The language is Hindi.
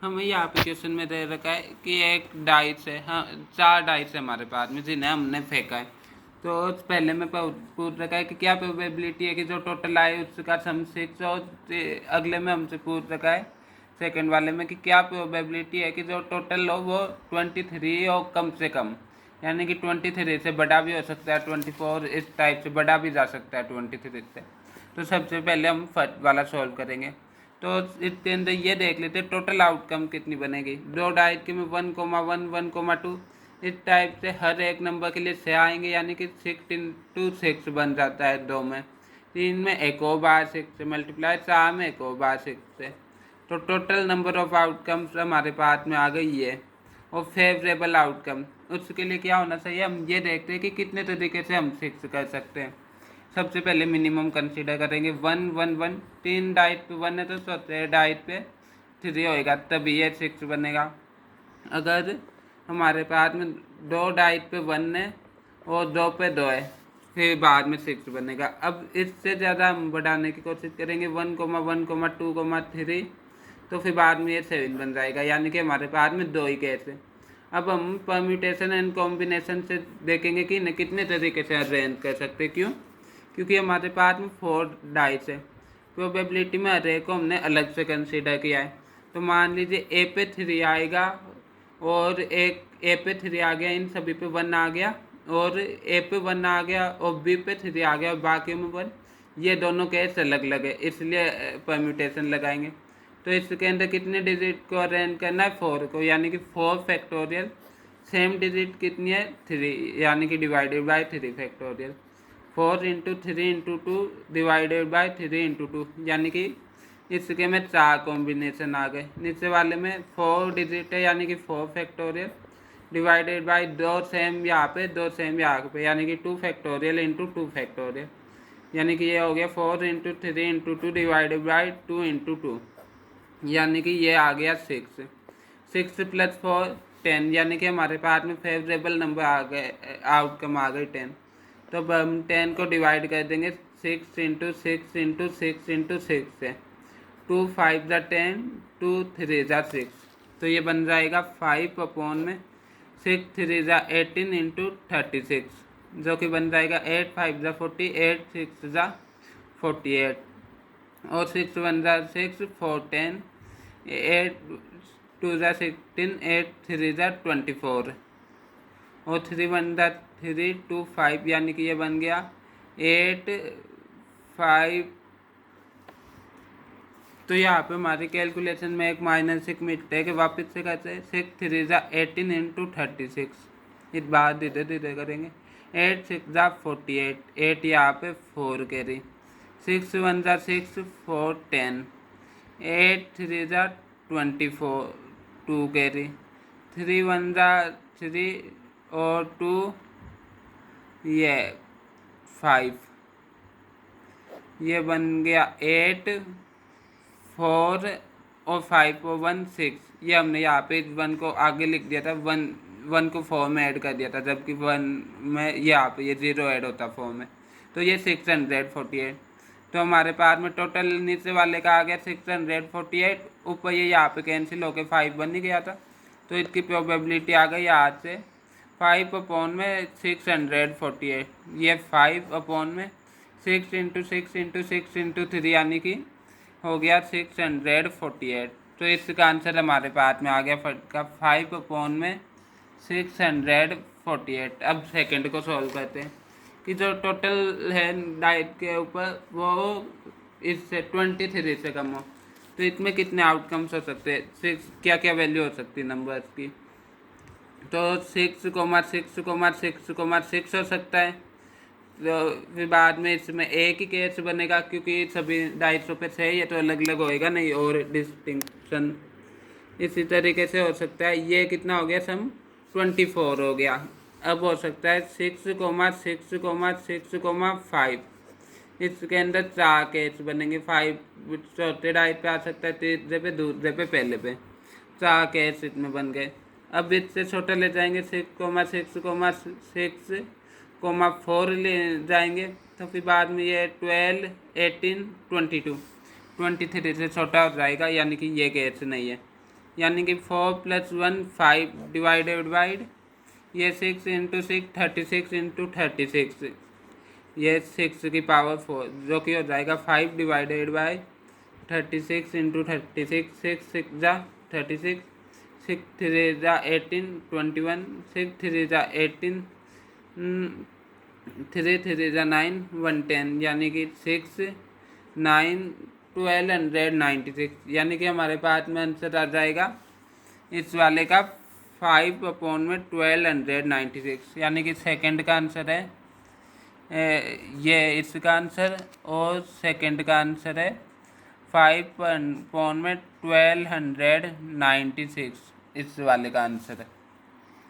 हमें यहाँ पे क्वेश्चन में दे रखा है कि एक डाइस है, हाँ 4 डाइस है हमारे पास में जिन्हें हमने फेंका है। तो पहले में पूछ रखा है कि क्या प्रोबेबिलिटी है कि जो टोटल आए उसका सम 6, और अगले में हमसे पूछ रखा है सेकंड वाले में कि क्या प्रोबेबिलिटी है कि जो टोटल हो वो 23 हो कम से कम, यानी कि 23 से बड़ा भी हो सकता है, 24 इस टाइप से बड़ा भी जा सकता है 23 से। तो सबसे पहले हम फर्स्ट वाला सॉल्व करेंगे। तो इसके अंदर ये देख लेते टोटल आउटकम कितनी बनेगी। दो डाइट के में 1,1 1,2 इस टाइप से हर एक नंबर के लिए 6 आएंगे, यानी कि 6 इंटू 6 बन जाता है। 2 में 3 में एक और बार 6 से मल्टीप्लाई, 4 में एक और बार 6 से। तो टोटल नंबर ऑफ आउटकम्स हमारे पास में आ गई है। और फेवरेबल आउटकम उसके लिए क्या होना चाहिए, हम ये देखते हैं कि कितने तरीके से हम 6 कर सकते हैं। सबसे पहले मिनिमम कंसीडर करेंगे 1 1 1, 3 डाइट पे 1 है तो चौथे डाइट पे 3 होएगा, तभी ये 6 बनेगा। अगर हमारे पास में 2 डाइट पे 1 है और 2 पे 2 है, फिर बाद में 6 बनेगा। अब इससे ज़्यादा हम बढ़ाने की कोशिश करेंगे 1 1 2 3, तो फिर बाद में ये 7 बन जाएगा, यानी कि हमारे पास में 2 ही केस है। अब हम परम्यूटेशन एंड कॉम्बिनेशन से देखेंगे कि इन्हें कितने तरीके से अरेंज कर सकते हैं। क्यों? क्योंकि हमारे पास में 4 डाइस है। प्रोबेबिलिटी में अरे को हमने अलग से कंसीडर किया है। तो मान लीजिए ए पे 3 आएगा और एक ए पे 3 आ गया, इन सभी पे 1 आ गया, और ए पे 1 आ गया और बी पे 3 आ गया और बाकी में 1। ये दोनों केस अलग अलग है, इसलिए परम्यूटेशन लगाएंगे। तो इसके अंदर कितने डिजिट को अरेंज करना है, 4 को, यानी कि 4 फैक्टोरियल। सेम डिजिट कितनी है, 3, यानी कि divided by 3 factorial. 4 into 3 into 2 divided by 3 into 2, यानी कि इसके में 4 कॉम्बिनेशन आ गए। नीचे वाले में 4 डिजिट है, यानी कि 4 फैक्टोरियल डिवाइडेड बाई 2 सेम यहाँ पे 2 सेम यहाँ पे, यानी कि 2 फैक्टोरियल इंटू 2 फैक्टोरियल, यानी कि ये हो गया 4 into 3 into 2 divided by 2 into 2, यानी कि ये आ गया 6। 6 प्लस 4 10, यानी कि हमारे पास में फेवरेबल नंबर आ गए, आउटकम आ गए 10। तो अब हम 10 को डिवाइड कर देंगे 6 इंटू 6 इंटू 6 इंटू 6 से। 2 5 ज़ा 10, 2 3 ज़ा 6, तो ये बन जाएगा 5 अपॉन में 6 3 ज़ा 18 इंटू 36, जो कि बन जाएगा 8 5 ज़ा 40, 8 6 ज़ा 48, और 6 1 ज़ा 6 4 10, 8 2 ज़ा 16, 8 3 ज़ा 24, और 3 1 ज़ा 3 2 5, यानी कि ये बन गया 8 5। तो यहाँ पे हमारी कैलकुलेशन में एक माइनस एक मिस्टेक है, वापस से कैसे 6 3 ज़ा 18 इंटू 36, इस बार धीरे धीरे करेंगे। 8 6 ज़ा 48, 8 यहाँ पे 4 कैरी, 6 1 ज़ा 6 4 10, 8 3 ज़ा 24 2 कैरी, 3 1 ज़ा 3 और 2 ये 5, ये बन गया 8 4 और 5 और 1 6। ये हमने यहाँ पे 1 को आगे लिख दिया था, 1 को 4 में ऐड कर दिया था, जबकि 1 में यहाँ पे ये 0 ऐड होता 4 में। तो ये 648। तो हमारे पास में टोटल नीचे वाले का आ गया 648, ऊपर ये यहाँ पे कैंसिल होकर 5 बन ही गया था। तो इसकी प्रोबेबिलिटी आ गई आज से 5 अपॉन में 648, ये 5 अपॉन में 6 इंटू 6 इंटू 6 इंटू 3, यानी कि हो गया 648। तो इसका आंसर हमारे पास में आ गया फर्स्ट का 5 अपॉन में 648। अब सेकंड को सॉल्व करते हैं कि जो टोटल है डाइट के ऊपर वो इससे 23 से कम हो, तो इसमें कितने आउटकम्स हो सकते हैं, 6 क्या क्या वैल्यू हो सकती है नंबर्स की। तो 6,6,6,6 हो सकता है। तो फिर बाद में इसमें एक ही केस बनेगा, क्योंकि सभी 250 पे से ये तो अलग अलग होएगा नहीं, और डिस्टिंक्शन इसी तरीके से हो सकता है। ये कितना हो गया सम 24 हो गया। अब हो सकता है 6,6,6,5, इसके अंदर 4 केस बनेंगे। 5 चौथे डाइट पे आ सकता है, तीसरे पे, दूसरे पे, पहले पे, 4 केस इसमें बन गए। अब इससे छोटा ले जाएंगे 6,6,6,4 ले जाएंगे, तो फिर बाद में ये 12 18 22 23 से छोटा हो जाएगा, यानी कि ये केस नहीं है। यानी कि 4 + 1 5 डिवाइडेड बाई ये 6 × 6 36 × 36, ये 6 की पावर 4 जो कि हो जाएगा 5 डिवाइडेड बाई 36 × 36, 6 6 जा 36, 6 3 जा 18 21, 6 3 जा 18, 3 3 जा 9 110, यानी कि 6 9 1296, यानी कि हमारे पास में आंसर आ जाएगा इस वाले का 5/1296, यानी कि सेकंड का आंसर है ये इसका आंसर, और सेकंड का आंसर है 5/1296, इस वाले का आंसर है।